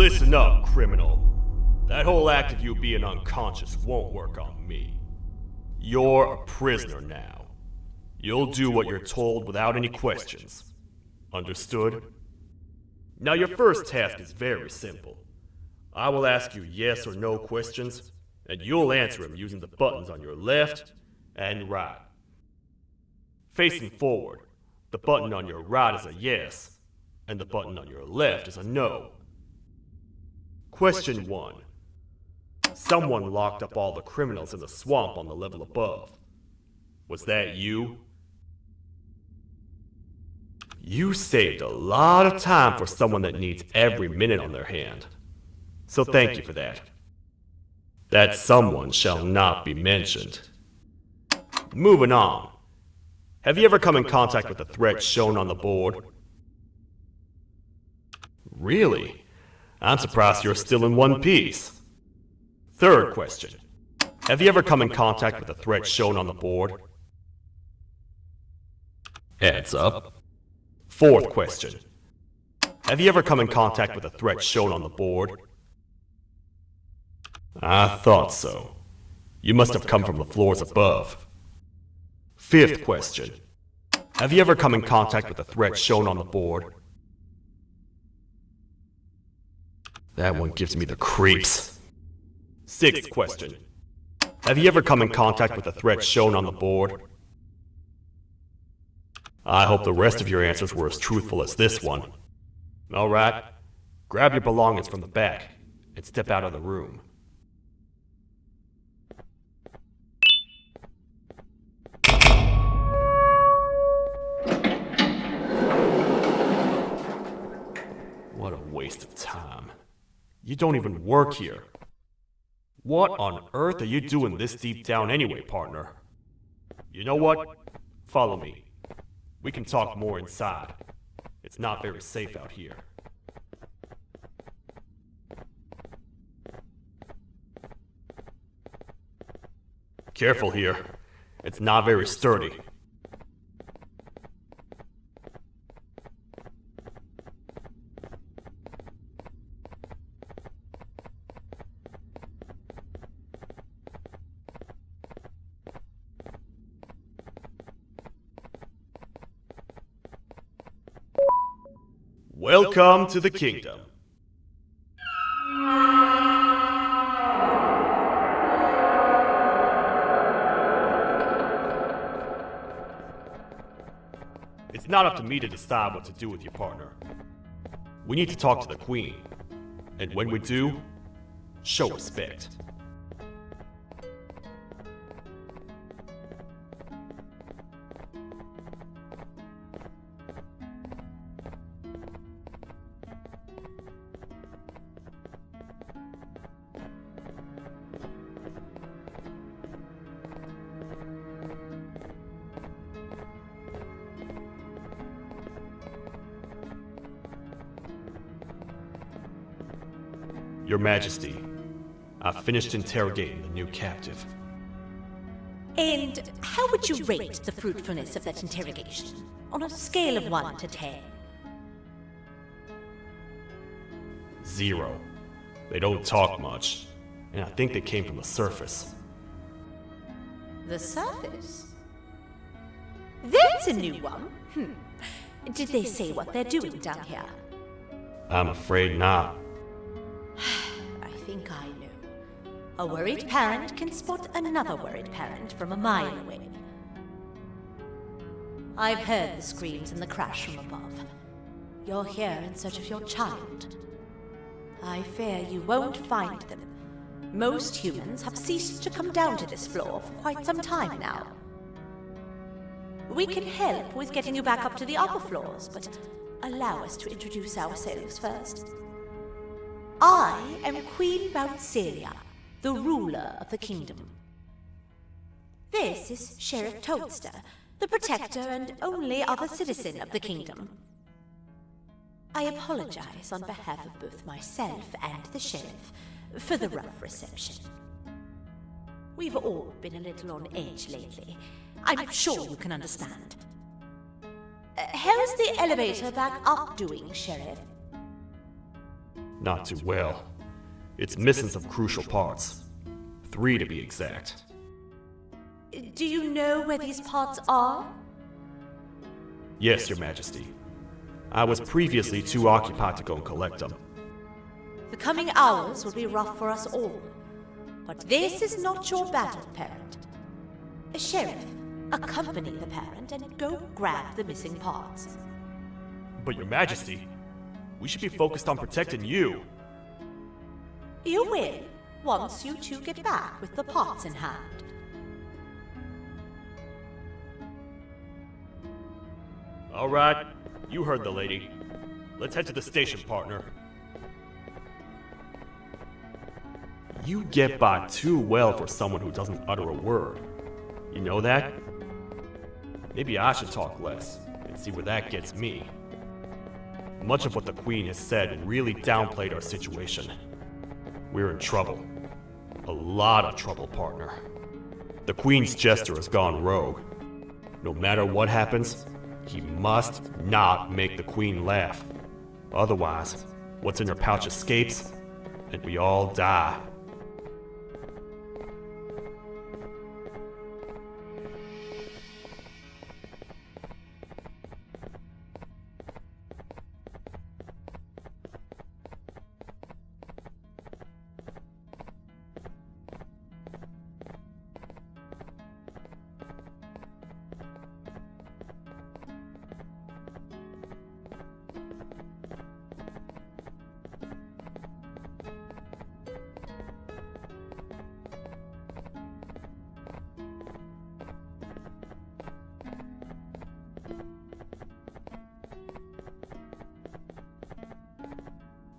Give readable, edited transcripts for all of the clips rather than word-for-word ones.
Listen up, criminal. That whole act of you being unconscious won't work on me. You're a prisoner now. You'll do what you're told without any questions. Understood? Now your first task is very simple. I will ask you yes or no questions, and you'll answer them using the buttons on your left and right. Facing forward, the button on your right is a yes, and the button on your left is a no. Question 1. Someone locked up all the criminals in the swamp on the level above. Was that you? You saved a lot of time for someone that needs every minute on their hand. So thank you for that. That someone shall not be mentioned. Moving on. Have you ever come in contact with the threat shown on the board? Really? I'm surprised you're still in one piece. Third question. Have you ever come in contact with the threat shown on the board? Heads up. Fourth question. Have you ever come in contact with the threat shown on the board? I thought so. You must have come from the floors above. Fifth question. Have you ever come in contact with the threat shown on the board? That one gives me the creeps. Sixth question. Have you ever come in contact with the threat shown on the board? I hope the rest of your answers were as truthful as this one. Alright, grab your belongings from the back and step out of the room. What a waste of time. You don't even work here. What on earth are you doing this deep down anyway, partner? You know what? Follow me. We can talk more inside. It's not very safe out here. Careful here. It's not very sturdy. Welcome to the kingdom. It's not up to me to decide what to do with your partner. We need to talk to the queen. And when we do, show respect. Your Majesty, I've finished interrogating the new captive. And how would you rate the fruitfulness of that interrogation, on a scale of 1 to 10? 0. They don't talk much, and I think they came from the surface. The surface? That's a new one. Did they say what they're doing down here? I'm afraid not. I think I know. A worried parent can spot another worried parent from a mile away. I've heard the screams and the crash from above. You're here in search of your child. I fear you won't find them. Most humans have ceased to come down to this floor for quite some time now. We can help with getting you back up to the upper floors, but allow us to introduce ourselves first. I am Queen Bouncelia, the ruler of the kingdom. This is Sheriff Toadstar, the protector and only other citizen of the kingdom. I apologize on behalf of both myself and the sheriff for the rough reception. We've all been a little on edge lately. I'm sure you can understand. How's the elevator back up doing, Sheriff? Not too well. It's missing some crucial parts. 3 to be exact. Do you know where these parts are? Yes, Your Majesty. I was previously too occupied to go and collect them. The coming hours will be rough for us all. But this is not your battle, Parent. Sheriff, accompany the Parent and go grab the missing parts. But Your Majesty, we should be focused on protecting you. You will, once you two get back with the parts in hand. All right, you heard the lady. Let's head to the station, partner. You get by too well for someone who doesn't utter a word. You know that? Maybe I should talk less and see where that gets me. Much of what the Queen has said really downplayed our situation. We're in trouble. A lot of trouble, partner. The Queen's jester has gone rogue. No matter what happens, he must not make the Queen laugh. Otherwise, what's in her pouch escapes, and we all die.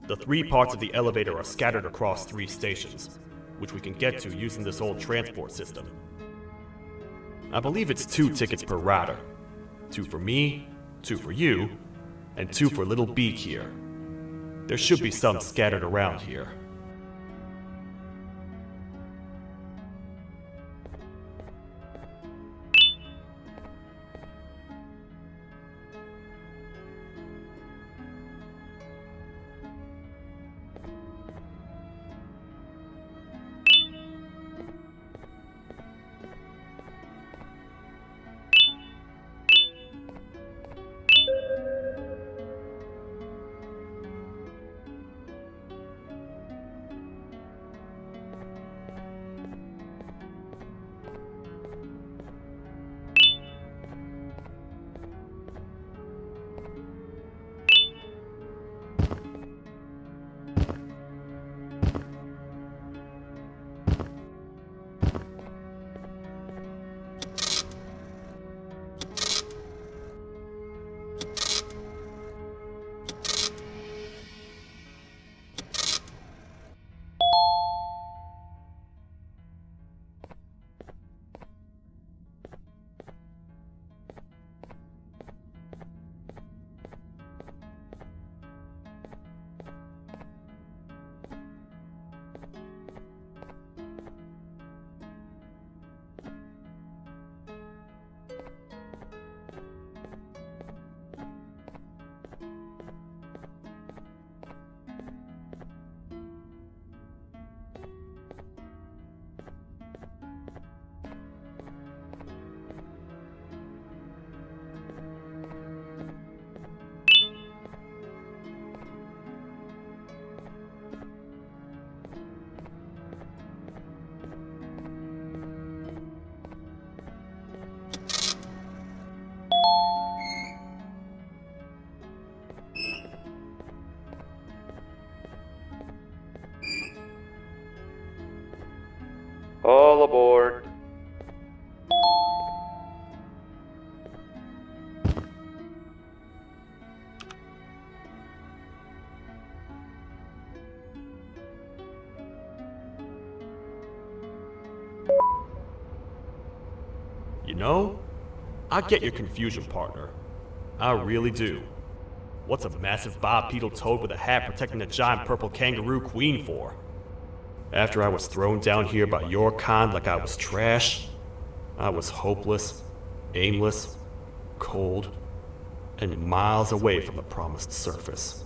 The 3 parts of the elevator are scattered across 3 stations, which we can get to using this old transport system. I believe it's 2 tickets per rider. 2 for me, 2 for you, and 2 for Little Beak here. There should be some scattered around here. All aboard. You know, I get your confusion, partner. I really do. What's a massive bipedal toad with a hat protecting a giant purple kangaroo queen for? After I was thrown down here by your kind like I was trash, I was hopeless, aimless, cold, and miles away from the promised surface.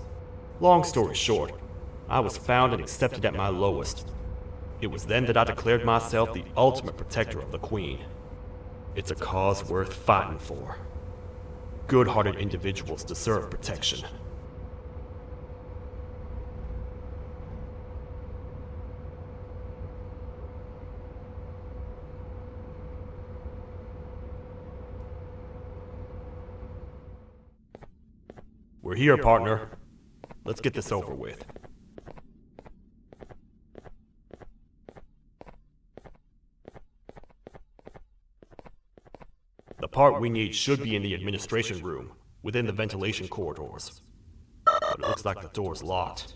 Long story short, I was found and accepted at my lowest. It was then that I declared myself the ultimate protector of the Queen. It's a cause worth fighting for. Good-hearted individuals deserve protection. We're here, partner. Let's get this over with. The part we need should be in the administration room, within the ventilation corridors. But it looks like the door's locked.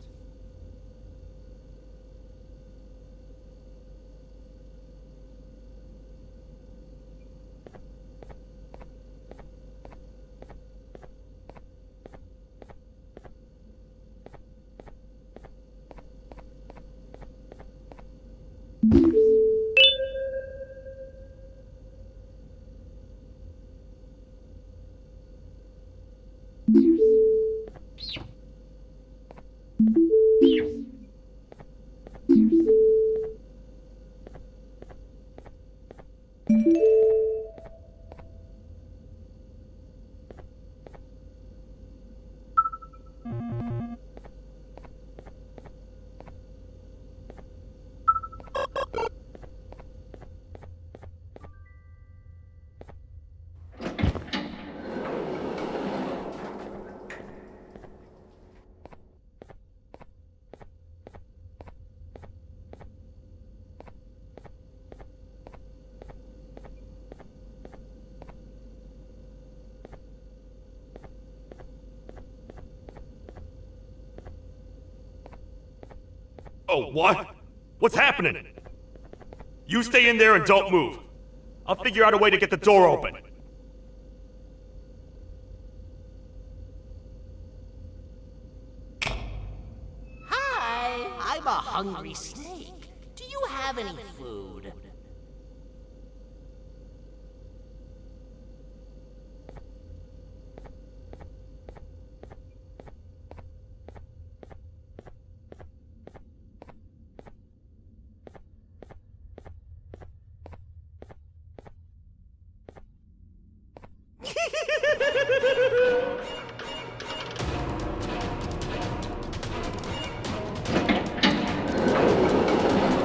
Oh, what? What's happening? You stay in there and don't move. I'll figure out a way to get the door open. Hi, I'm a hungry snake. Do you have any food?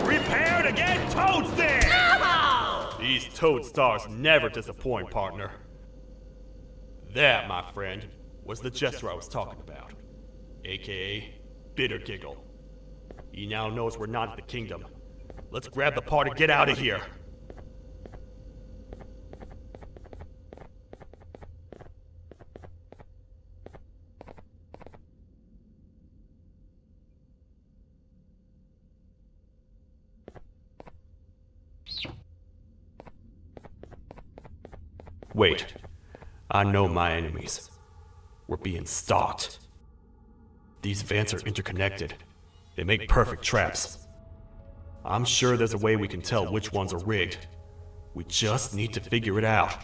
Prepare to get Toadstar! Ow! These Toadstars never disappoint, partner. That, my friend, was the jester I was talking about. AKA Bitter Giggle. He now knows we're not at the kingdom. Let's grab the part and get out of here. Wait, I know my enemies. We're being stalked. These vents are interconnected. They make perfect traps. I'm sure there's a way we can tell which ones are rigged. We just need to figure it out.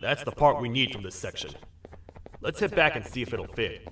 That's the part we need from this section. Let's head back and see if it'll fit.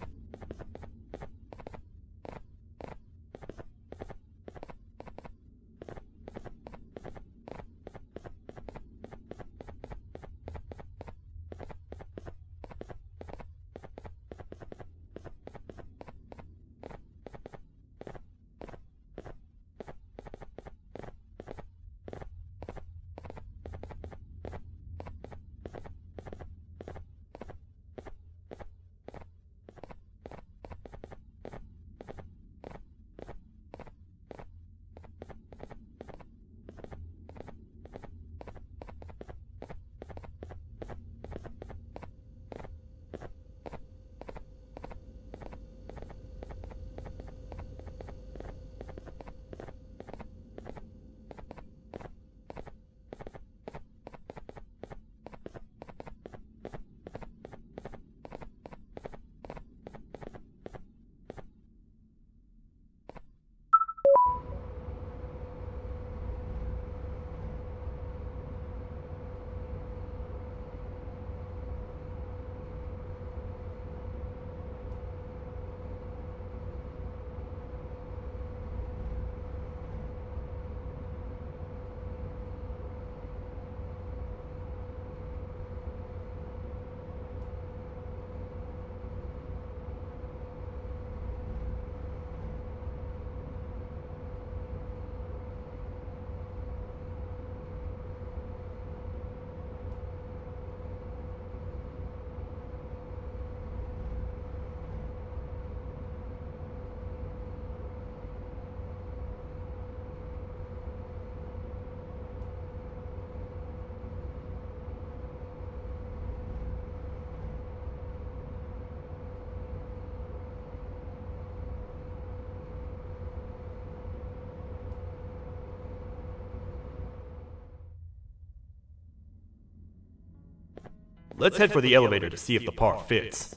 Let's head for the elevator to see if the part fits.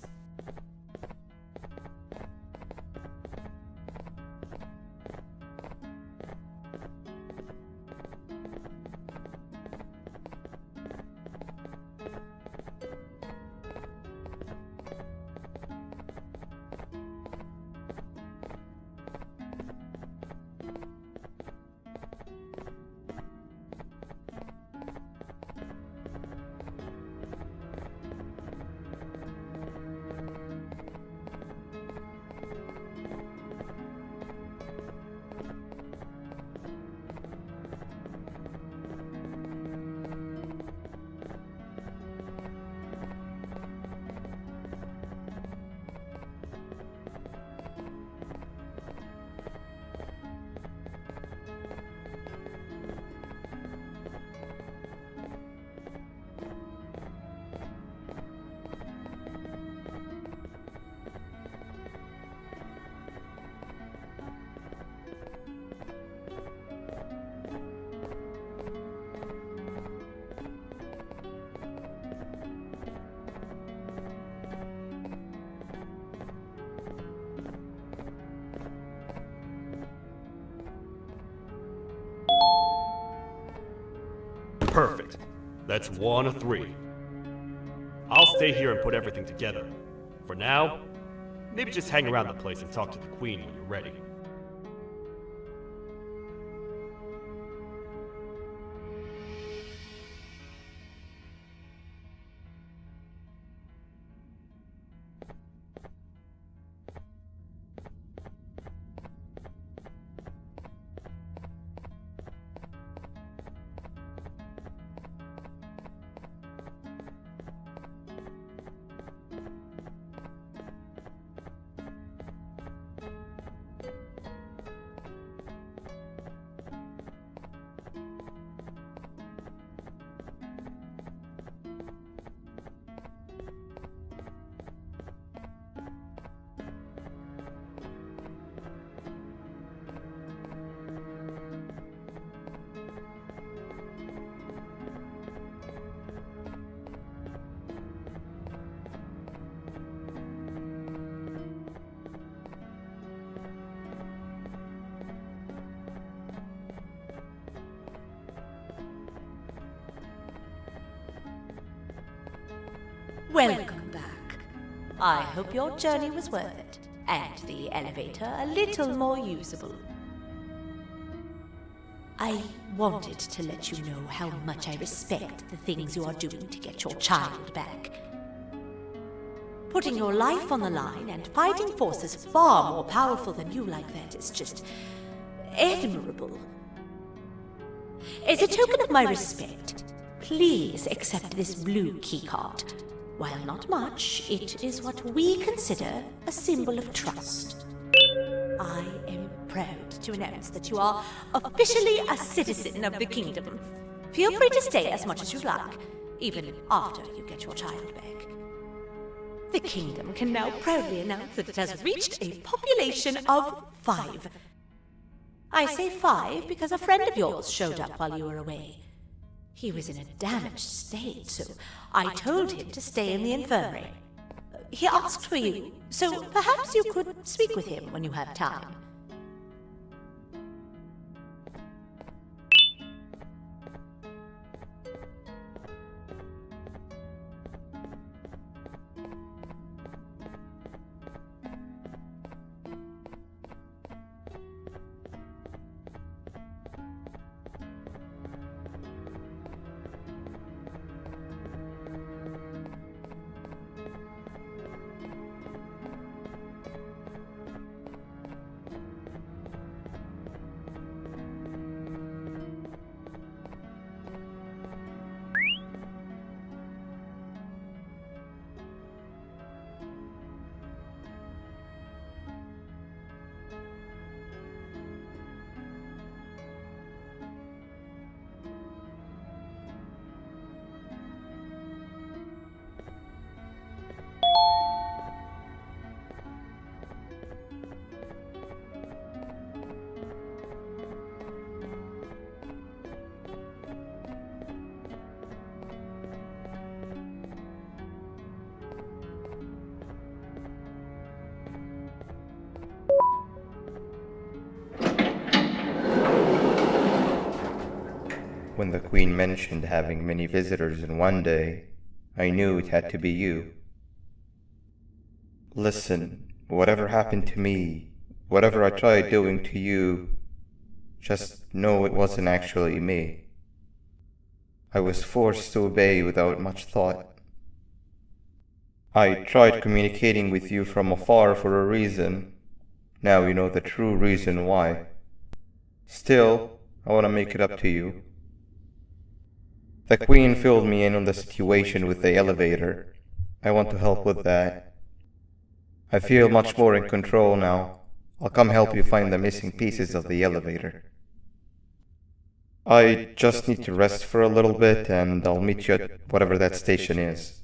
Perfect. That's 1 of 3. I'll stay here and put everything together. For now, maybe just hang around the place and talk to the Queen when you're ready. Welcome back. I hope your journey was worth it, and the elevator a little more usable. I wanted to let you know how much I respect the things you are doing to get your child back. Putting your life on the line and fighting forces far more powerful than you like that is just admirable. As a token of my respect, please accept this blue keycard. While not much, it is what we consider a symbol of trust. I am proud to announce that you are officially a citizen of the kingdom. Feel free to stay as much as you like, even after you get your child back. The kingdom can now proudly announce that it has reached a population of 5. I say 5 because a friend of yours showed up while you were away. He was in a damaged state, so I told him to stay in the infirmary. He asked for you, so perhaps you could speak with him when you have time. When the Queen mentioned having many visitors in one day, I knew it had to be you. Listen, whatever happened to me, whatever I tried doing to you, just know it wasn't actually me. I was forced to obey without much thought. I tried communicating with you from afar for a reason. Now you know the true reason why. Still, I want to make it up to you. The Queen filled me in on the situation with the elevator. I want to help with that. I feel much more in control now. I'll come help you find the missing pieces of the elevator. I just need to rest for a little bit and I'll meet you at whatever that station is.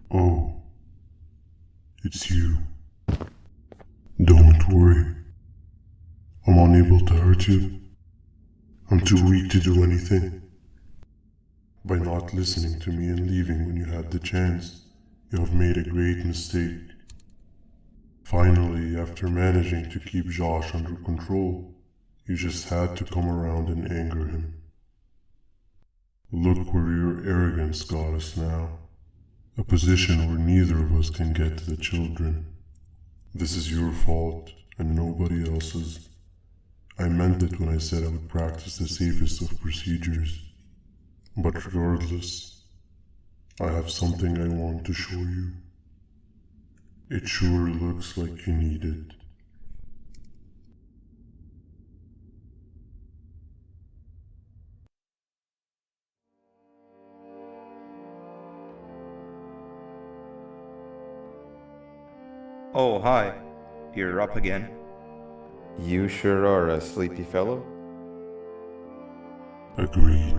Oh, it's you. Don't worry. I'm unable to hurt you. I'm too weak to do anything. By not listening to me and leaving when you had the chance, you have made a great mistake. Finally, after managing to keep Josh under control, you just had to come around and anger him. Look where your arrogance got us now. A position where neither of us can get to the children. This is your fault, and nobody else's. I meant it when I said I would practice the safest of procedures. But regardless, I have something I want to show you. It sure looks like you need it. Oh, hi. You're up again. You sure are a sleepy fellow. Agreed.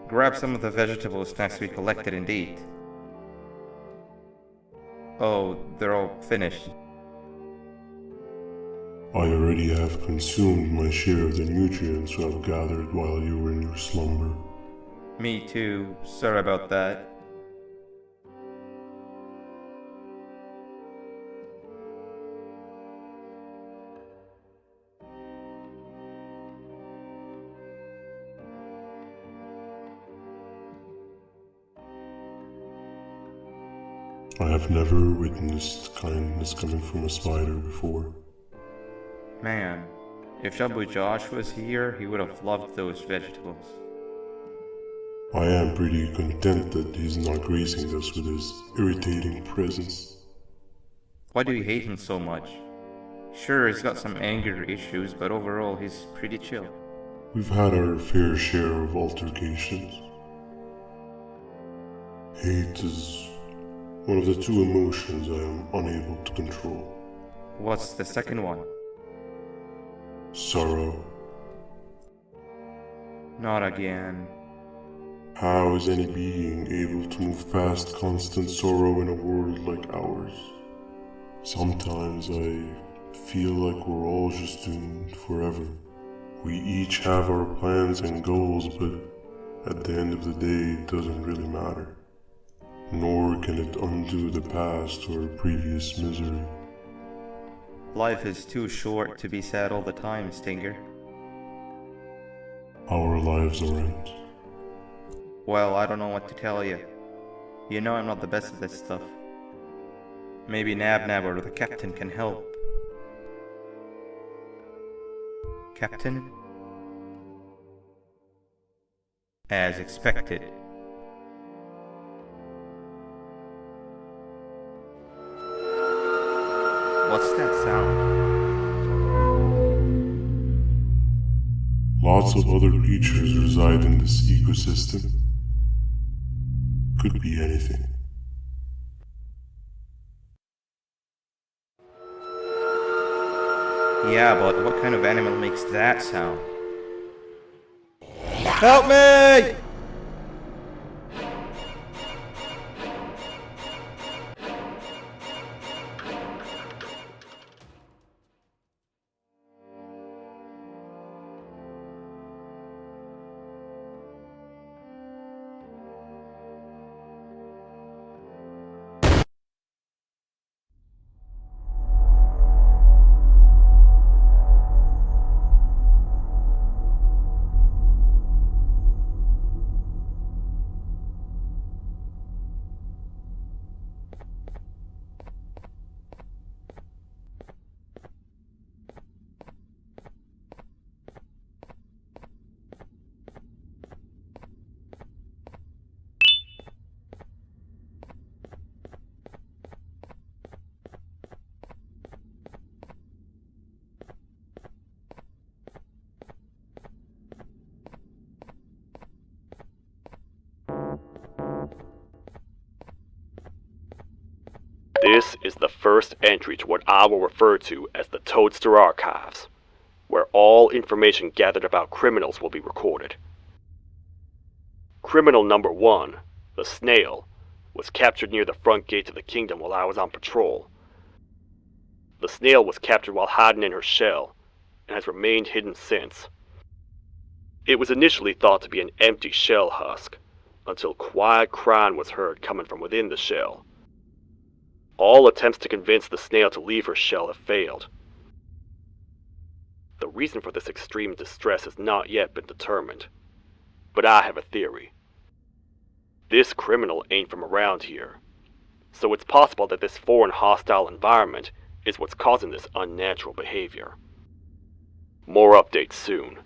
Grab some of the vegetable snacks we collected and eat. Oh, they're all finished. I already have consumed my share of the nutrients I've gathered while you were in your slumber. Me too. Sorry about that. I have never witnessed kindness coming from a spider before. Man, if Shabu Josh was here, he would have loved those vegetables. I am pretty content that he's not gracing us with his irritating presence. Why do you hate him so much? Sure, he's got some anger issues, but overall he's pretty chill. We've had our fair share of altercations. Hate is one of the two emotions I am unable to control. What's the second one? Sorrow. Not again. How is any being able to move past constant sorrow in a world like ours? Sometimes I feel like we're all just doomed forever. We each have our plans and goals, but at the end of the day, it doesn't really matter. Nor can it undo the past or previous misery. Life is too short to be sad all the time, Stinger. Our lives aren't. Well, I don't know what to tell you. You know I'm not the best at this stuff. Maybe Nab or the captain can help. Captain? As expected. What's that sound? Lots of other creatures reside in this ecosystem. Could be anything. Yeah, but what kind of animal makes that sound? Help me! This is the first entry to what I will refer to as the Toadstar archives, where all information gathered about criminals will be recorded. Criminal number 1, the snail, was captured near the front gate to the kingdom while I was on patrol. The snail was captured while hiding in her shell, and has remained hidden since. It was initially thought to be an empty shell husk, until quiet crying was heard coming from within the shell. All attempts to convince the snail to leave her shell have failed. The reason for this extreme distress has not yet been determined, but I have a theory. This criminal ain't from around here, so it's possible that this foreign hostile environment is what's causing this unnatural behavior. More updates soon.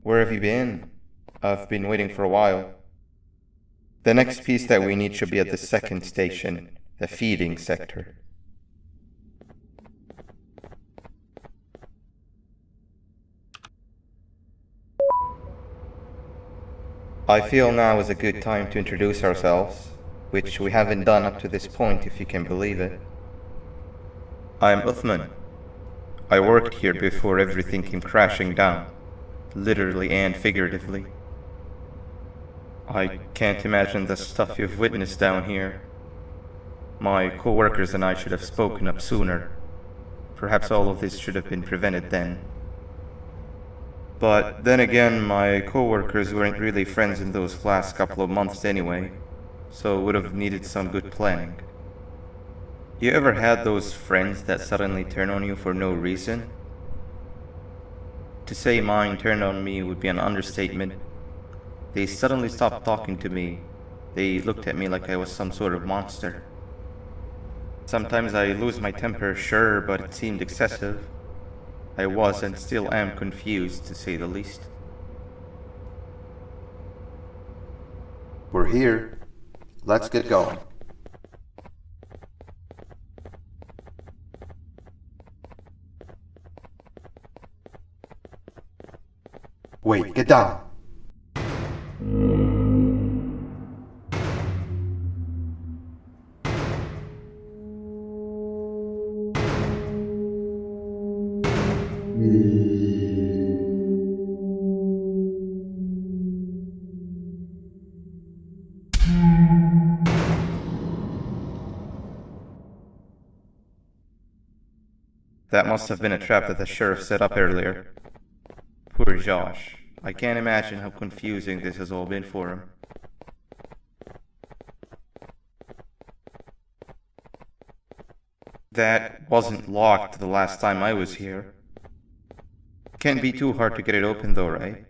Where have you been? I've been waiting for a while. The next piece that we need should be at the second station, the feeding sector. I feel now is a good time to introduce ourselves, which we haven't done up to this point, if you can believe it. I'm Uthman. I worked here before everything came crashing down, literally and figuratively. I can't imagine the stuff you've witnessed down here. My co-workers and I should have spoken up sooner. Perhaps all of this should have been prevented then. But then again, my co-workers weren't really friends in those last couple of months anyway, so would have needed some good planning. You ever had those friends that suddenly turn on you for no reason? To say mine turned on me would be an understatement. They suddenly stopped talking to me. They looked at me like I was some sort of monster. Sometimes I lose my temper, sure, but it seemed excessive. I was and still am confused, to say the least. We're here. Let's get going. Wait, get down. That must have been a trap that the sheriff set up earlier. Poor Josh. I can't imagine how confusing this has all been for him. That wasn't locked the last time I was here. Can't be too hard to get it open though, right?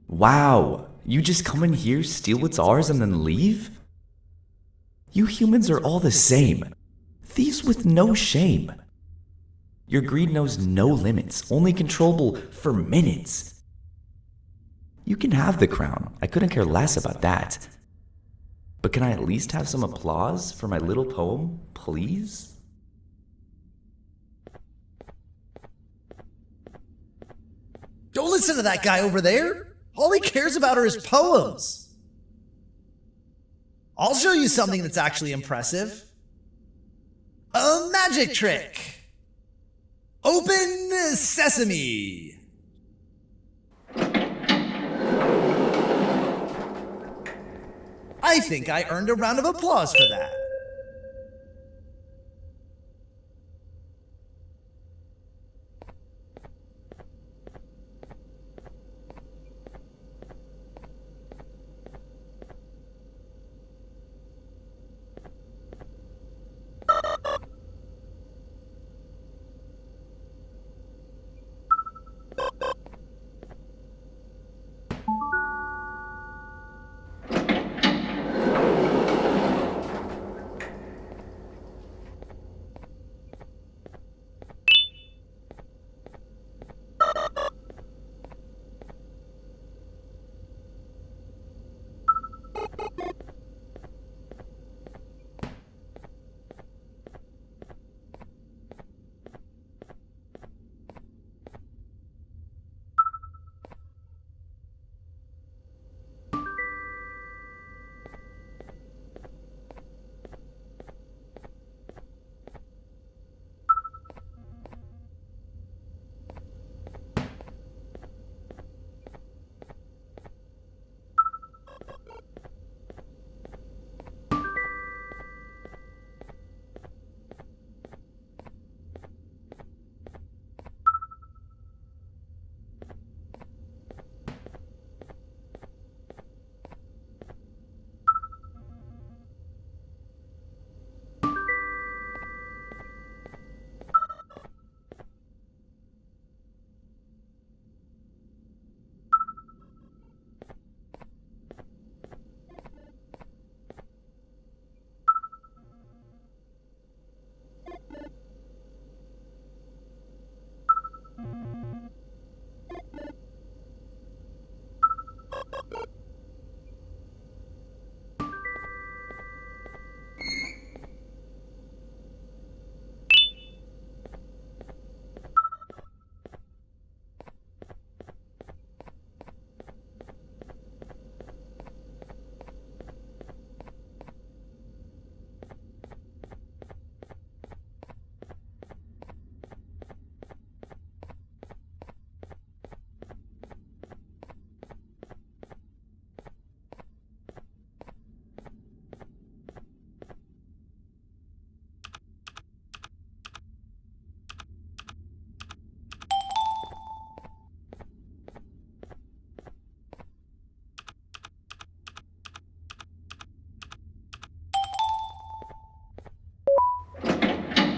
Wow, you just come in here, steal what's ours, and then leave? You humans are all the same. Thieves with no shame. Your greed knows no limits, only controllable for minutes. You can have the crown, I couldn't care less about that. But can I at least have some applause for my little poem, please? Don't listen to that guy over there. All he cares about are his poems. I'll show you something that's actually impressive. A magic trick. Open sesame. I think I earned a round of applause for that.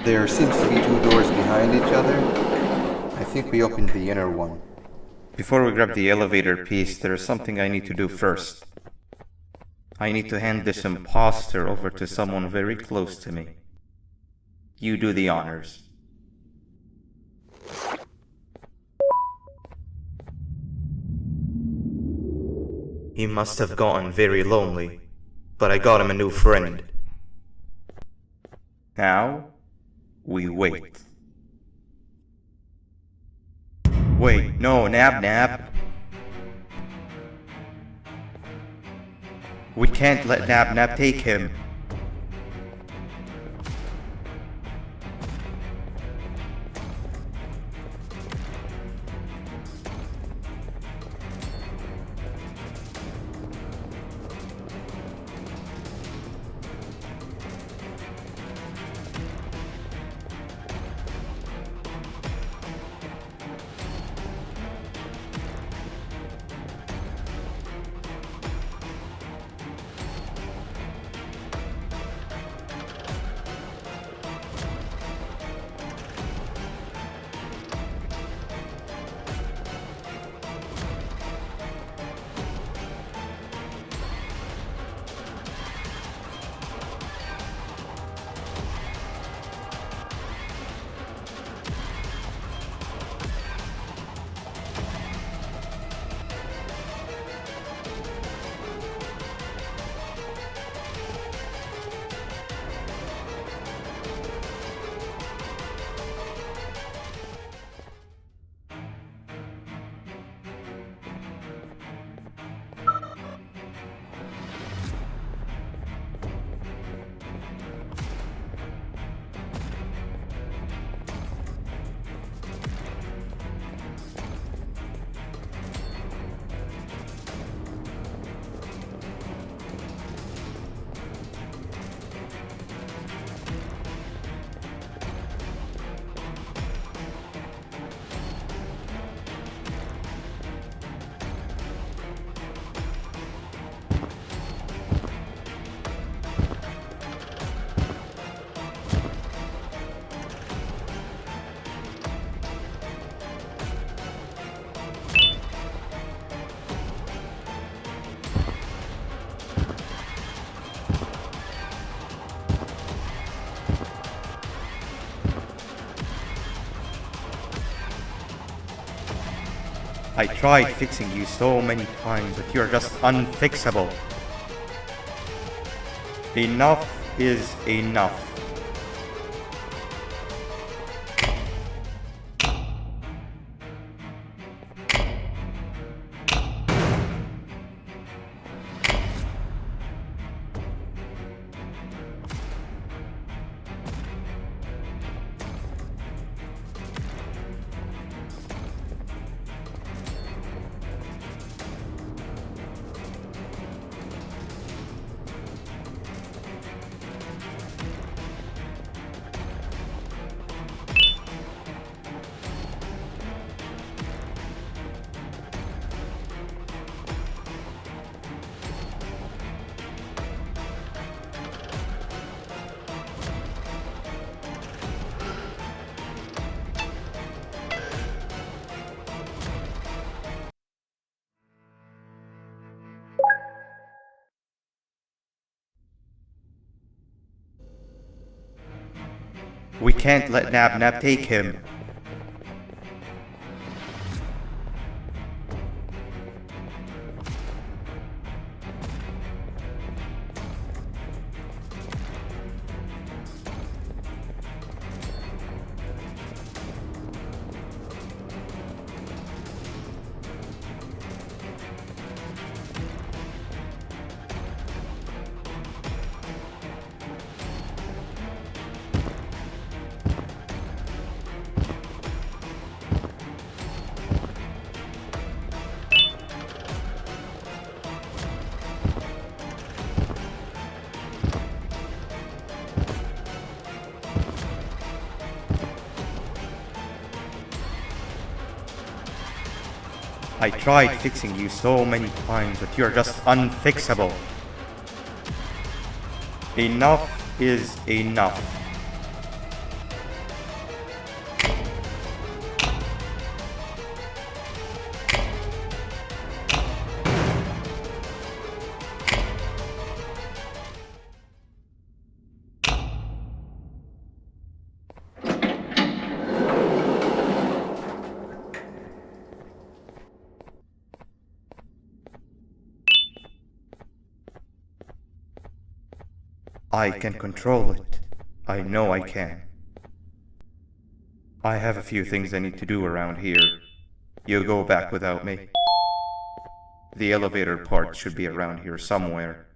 There seems to be two doors behind each other. I think we opened the inner one. Before we grab the elevator piece, there is something I need to do first. I need to hand this imposter over to someone very close to me. You do the honors. He must have gotten very lonely, but I got him a new friend. Now, we wait. Wait, no, Nab. We can't let Nab take him. I tried fixing you so many times, but you're just unfixable. Enough is enough. We can't let Nab take him. I tried fixing you so many times, but you're just unfixable. Enough is enough. I can control it. I know I can. I have a few things I need to do around here. You'll go back without me. The elevator part should be around here somewhere.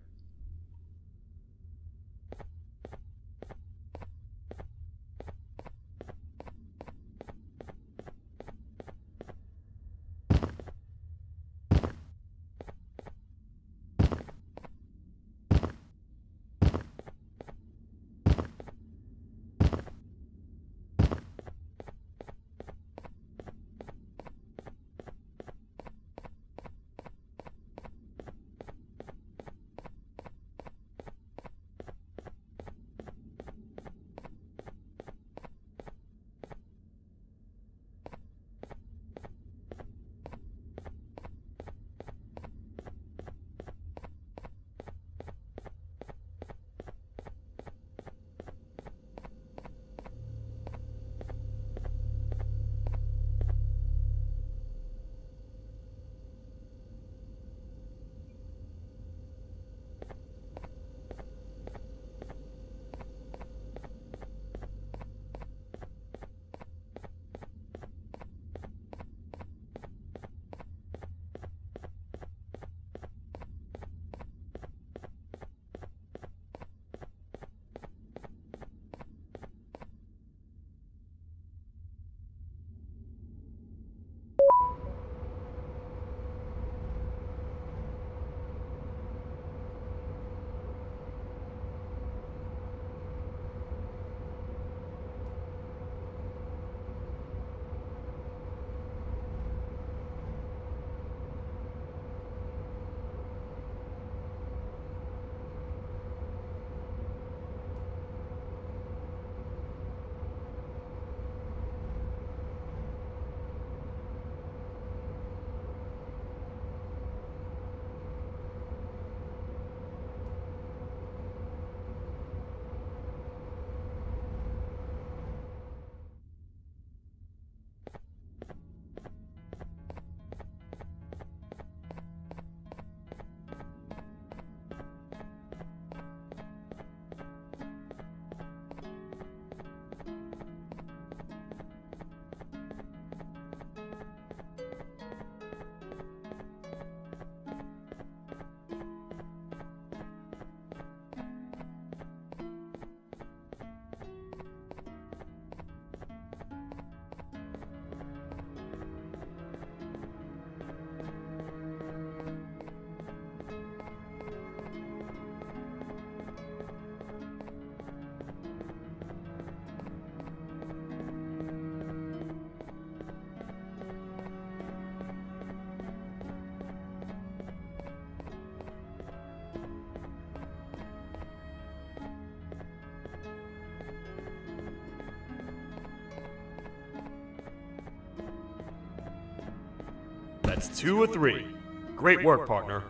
That's 2 of 3. Great work, partner.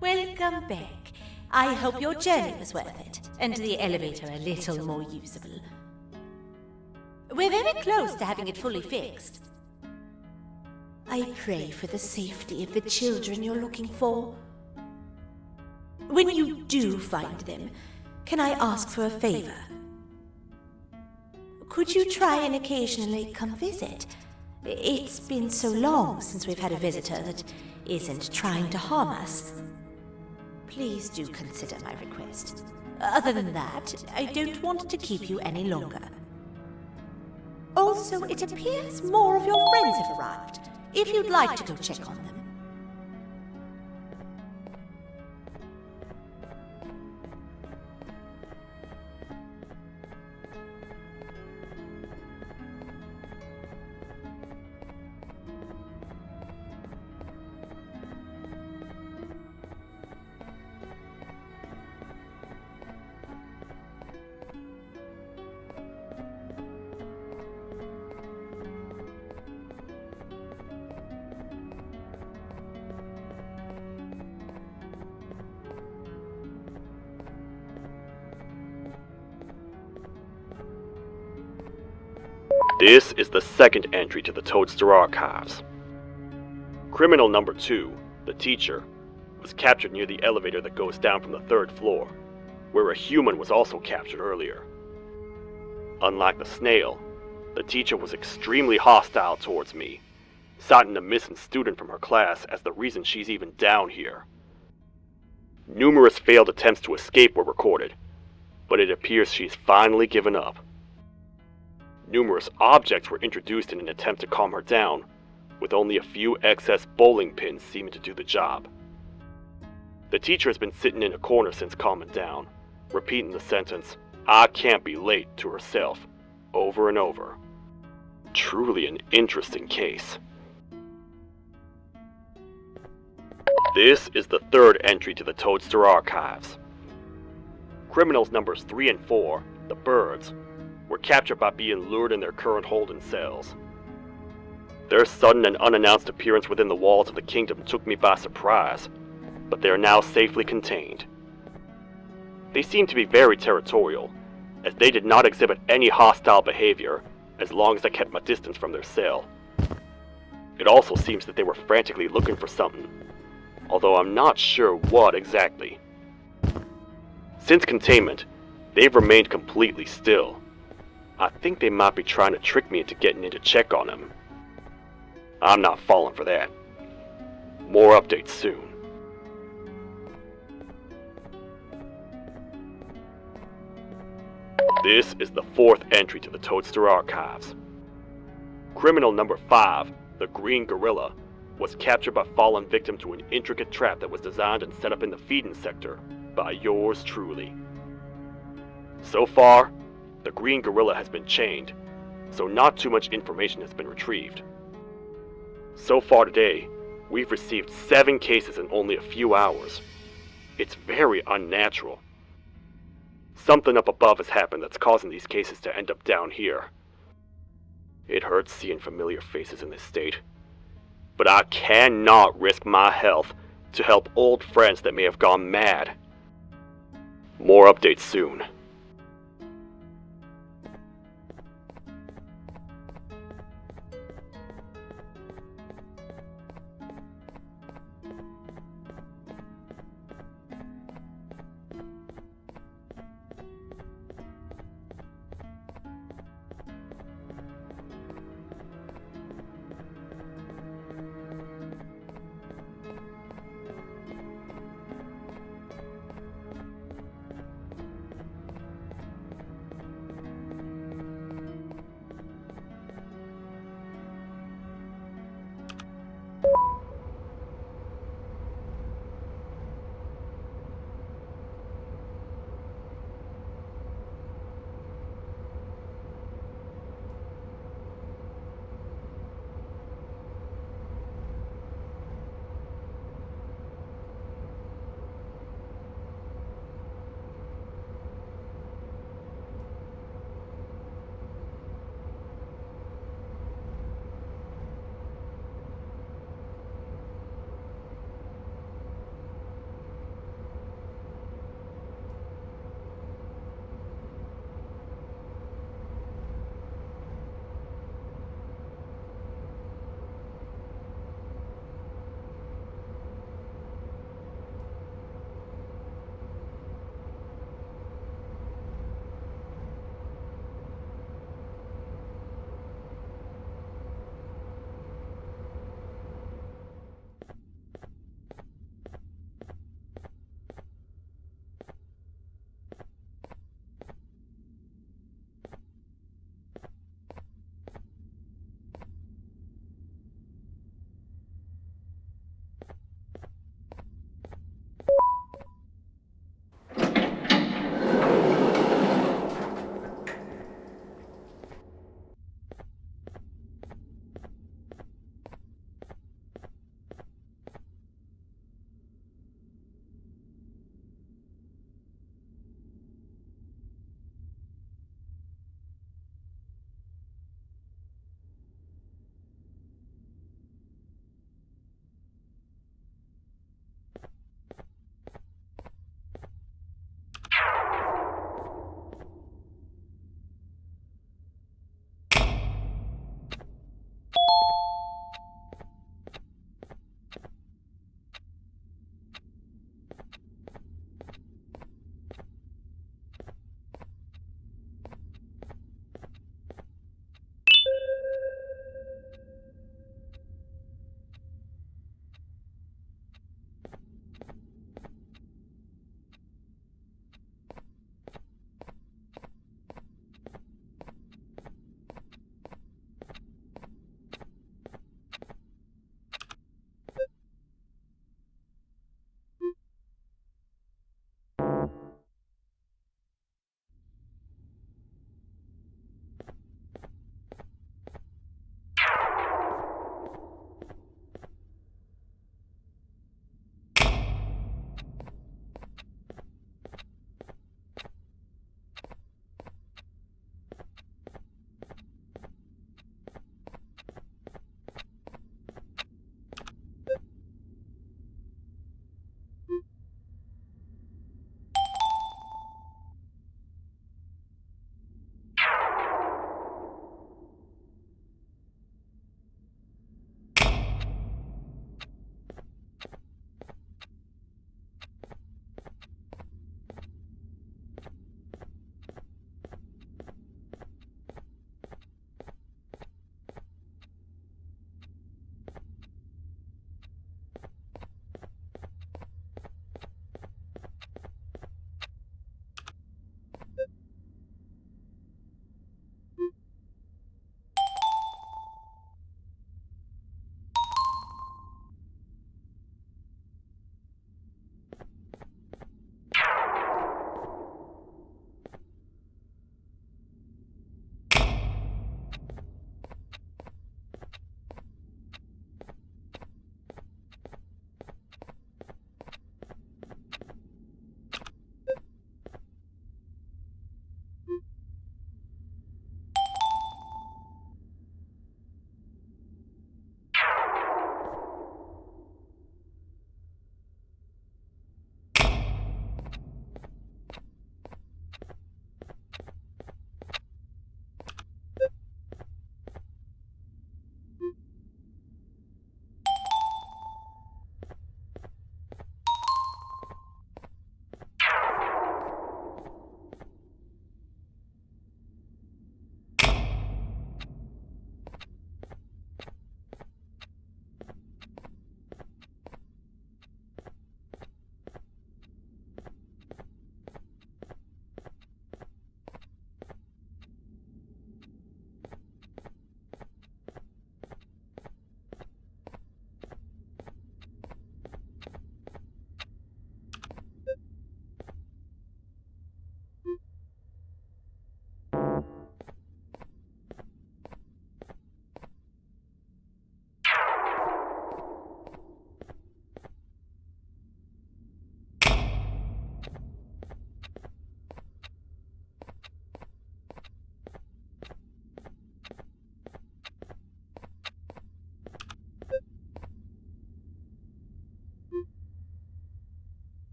Welcome back. I hope your journey was worth it, and the elevator a little more usable. We're very close to having it fully fixed. I pray for the safety of the children you're looking for. When you do find them, can I ask for a favor? Could you try and occasionally come visit? It's been so long since we've had a visitor that isn't trying to harm us. Please do consider my request. Other than that, I don't want to keep you any longer. Also, it appears more of your friends have arrived, if you'd like to go check on them. This is the second entry to the Toadstar archives. Criminal number 2, the teacher, was captured near the elevator that goes down from the 3rd floor, where a human was also captured earlier. Unlike the snail, the teacher was extremely hostile towards me, citing a missing student from her class as the reason she's even down here. Numerous failed attempts to escape were recorded, but it appears she's finally given up. Numerous objects were introduced in an attempt to calm her down, with only a few excess bowling pins seeming to do the job. The teacher has been sitting in a corner since calming down, repeating the sentence, "I can't be late," to herself, over and over. Truly an interesting case. This is the 3rd entry to the Toadstar archives. Criminals numbers 3 and 4, the birds, were captured by being lured in their current holding cells. Their sudden and unannounced appearance within the walls of the kingdom took me by surprise, but they are now safely contained. They seem to be very territorial, as they did not exhibit any hostile behavior as long as I kept my distance from their cell. It also seems that they were frantically looking for something, although I'm not sure what exactly. Since containment, they've remained completely still. I think they might be trying to trick me into getting in to check on them. I'm not falling for that. More updates soon. This is the 4th entry to the Toadstar archives. Criminal number 5, the Green Gorilla, was captured by falling victim to an intricate trap that was designed and set up in the feeding sector by yours truly. So far, the Green Gorilla has been chained, so not too much information has been retrieved. So far today, we've received 7 cases in only a few hours. It's very unnatural. Something up above has happened that's causing these cases to end up down here. It hurts seeing familiar faces in this state, but I cannot risk my health to help old friends that may have gone mad. More updates soon.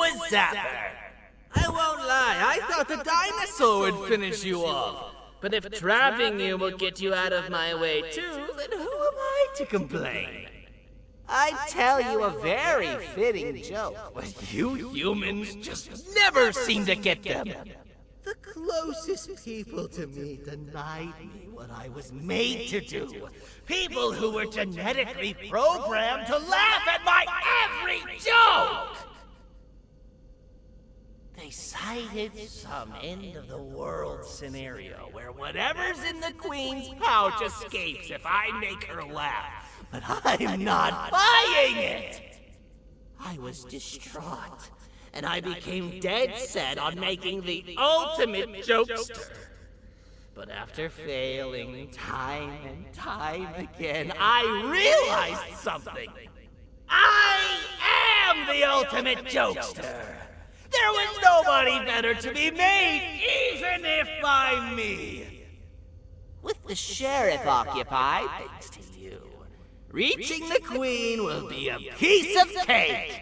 a zapper. I won't lie, I thought the dinosaur would finish you off. But if trapping you will get you out of my way too, then who am I to complain? I'd tell you a very fitting joke, but you humans just never seem to get them. The closest people to me denied me what I was made to do. People who were genetically programmed to laugh at my every joke! They cited some end-of-the-world scenario where whatever's in the Queen's pouch escapes if I make her laugh. But I'm not buying it! I was distraught, and I became dead set on making the ultimate jokester. But after failing time and time again, I realized something. I am the ultimate jokester! There was nobody better to be made, even if by me. With the sheriff occupied, thanks to you, reaching the Queen will be a piece of cake.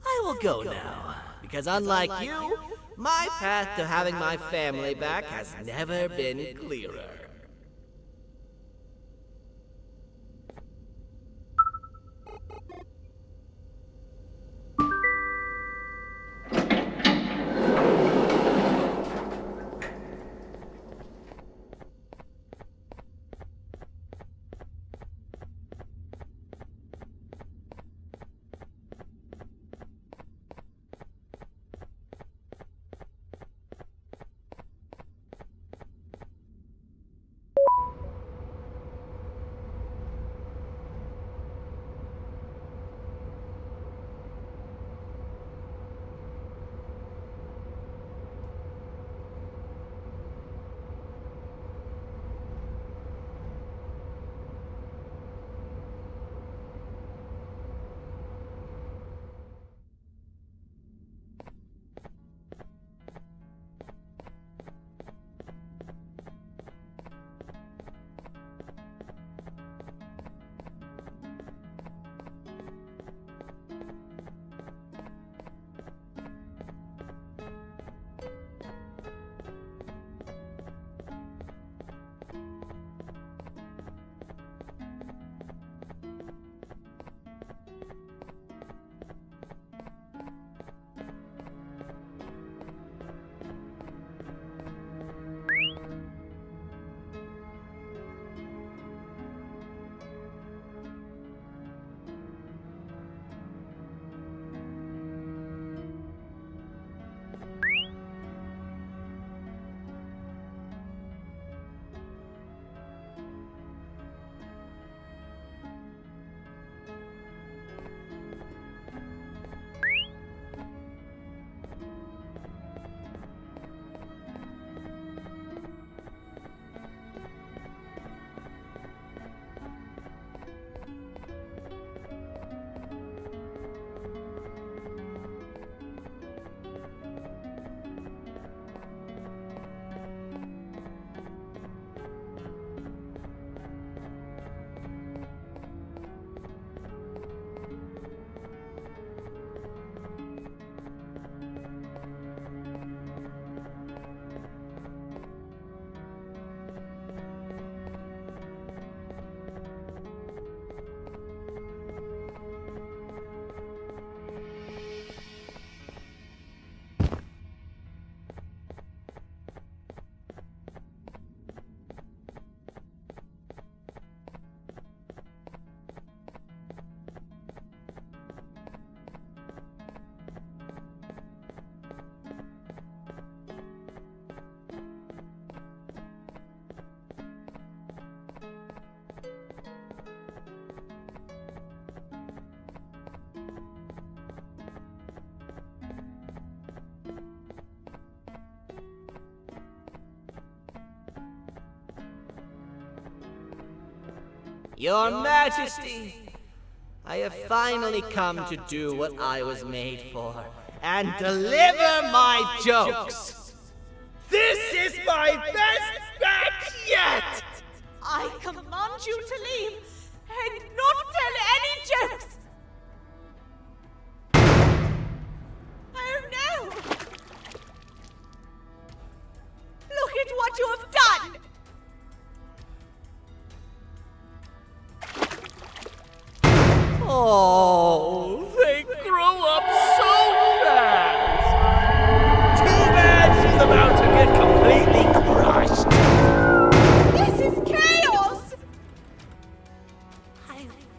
I will go now, because unlike you, my path to having my family back has never been clearer. Your Majesty, I have finally come to do what I was made for, and deliver my jokes. This is my best batch yet! I command you to leave and not tell any jokes! Oh no! Look at what you have done! Oh, they grew up so fast. Too bad she's about to get completely crushed. This is chaos! I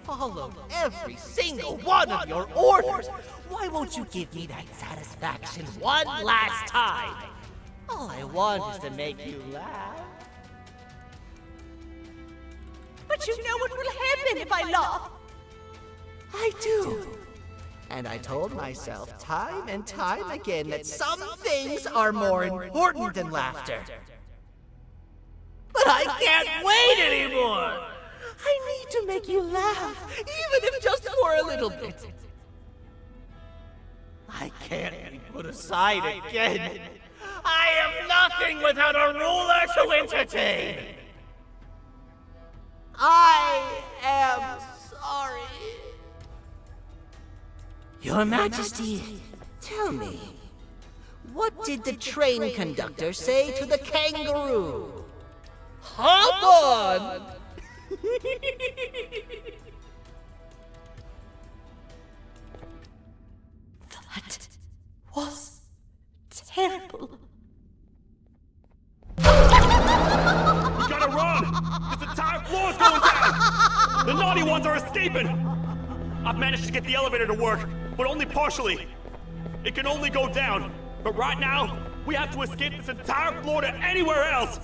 followed every single one of your orders. Why won't you give me that satisfaction one last time? All I want is to make you laugh. But you know what will happen if I laugh. I do. And I told myself time and time again that some things are more important than laughter. But I can't wait anymore. I need to make you laugh, even if just for a little bit. I can't be put aside again. I am nothing without a ruler to entertain. I am sorry. Your Majesty, tell me, what did the train conductor say to the kangaroo? Hop on! That was terrible. We gotta run! This entire floor's going down! The naughty ones are escaping! I've managed to get the elevator to work, but only partially. It can only go down, but right now, we have to escape this entire floor to anywhere else!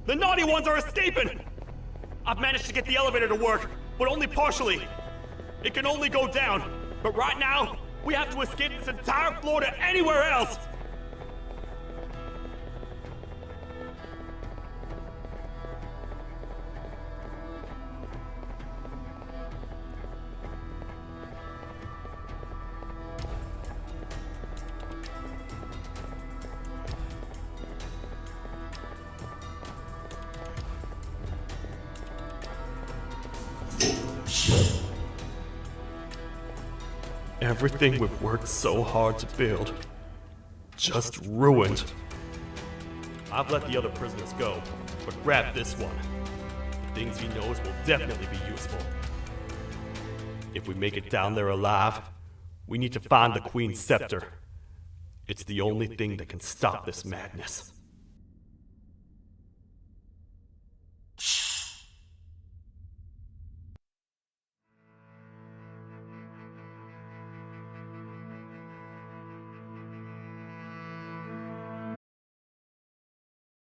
The naughty ones are escaping! I've managed to get the elevator to work, but only partially. It can only go down, but right now, we have to escape this entire floor to anywhere else! Everything we've worked so hard to build, just ruined. I've let the other prisoners go, but grab this one. The things he knows will definitely be useful. If we make it down there alive, we need to find the Queen's scepter. It's the only thing that can stop this madness.